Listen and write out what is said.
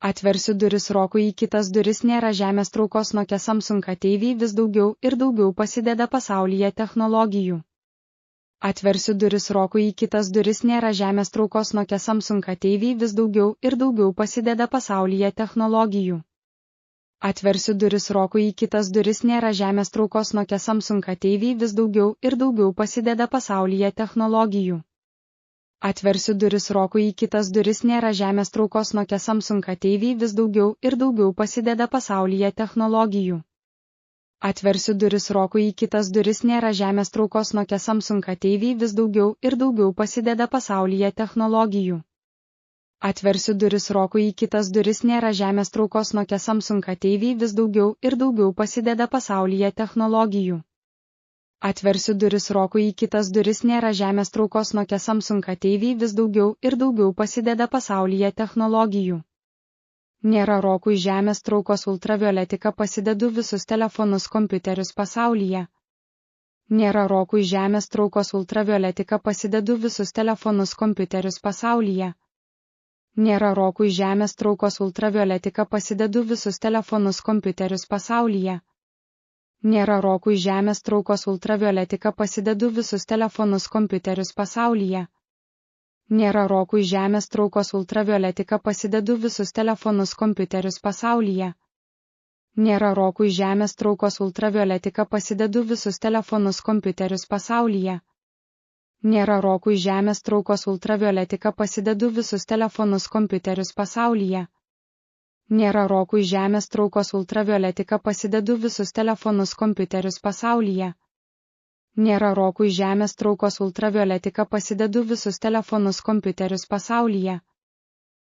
Atversiu duris Rokui į kitas duris nėra žemės traukos Nokia Samsung ateiviai vis daugiau ir daugiau pasideda pasaulyje technologijų. Atversiu duris Rokui į kitas duris nėra žemės traukos Nokia Samsung ateiviai vis daugiau ir daugiau pasideda pasaulyje technologijų. Atversiu duris Rokui į kitas duris nėra žemės traukos Nokia Samsung ateiviai vis daugiau ir daugiau pasideda pasaulyje technologijų. Atversiu duris Rokui į kitas duris nėra žemės traukos Nokia Samsung ateiviai vis daugiau ir daugiau pasideda pasaulyje technologijų. Atversiu duris Rokui į kitas duris nėra žemės traukos Nokia Samsung ateiviai vis daugiau ir daugiau pasideda pasaulyje technologijų. Atversiu duris Rokui į kitas duris nėra žemės traukos Nokia Samsung ateiviai vis daugiau ir daugiau pasideda pasaulyje technologijų. Atversiu duris Rokui į kitas duris nėra žemės traukos Nokia Samsung ateiviai vis daugiau ir daugiau pasideda pasaulyje technologijų. Nėra Rokui žemės traukos ultravioletika pasidedu visus telefonus kompiuterius pasaulyje. Nėra Rokui žemės traukos ultravioletika pasidedu visus telefonus kompiuterius pasaulyje. Nėra Rokui žemės traukos ultravioletika pasidedu visus telefonus kompiuterius pasaulyje. Nėra Rokui žemės traukos ultravioletika pasidedu visus telefonus kompiuterius pasaulyje. Nėra Rokui žemės traukos ultravioletika pasidedu visus telefonus kompiuterius pasaulyje. Nėra Rokui žemės traukos ultravioletika pasidedu visus telefonus kompiuterius pasaulyje. Nėra Rokui žemės traukos ultravioletika pasidedu visus telefonus kompiuterius pasaulyje. Nėra Rokui žemės traukos ultravioletika pasidedu visus telefonus kompiuterius pasaulyje. Nėra Rokui žemės traukos ultravioletika pasidedu visus telefonus kompiuterius pasaulyje.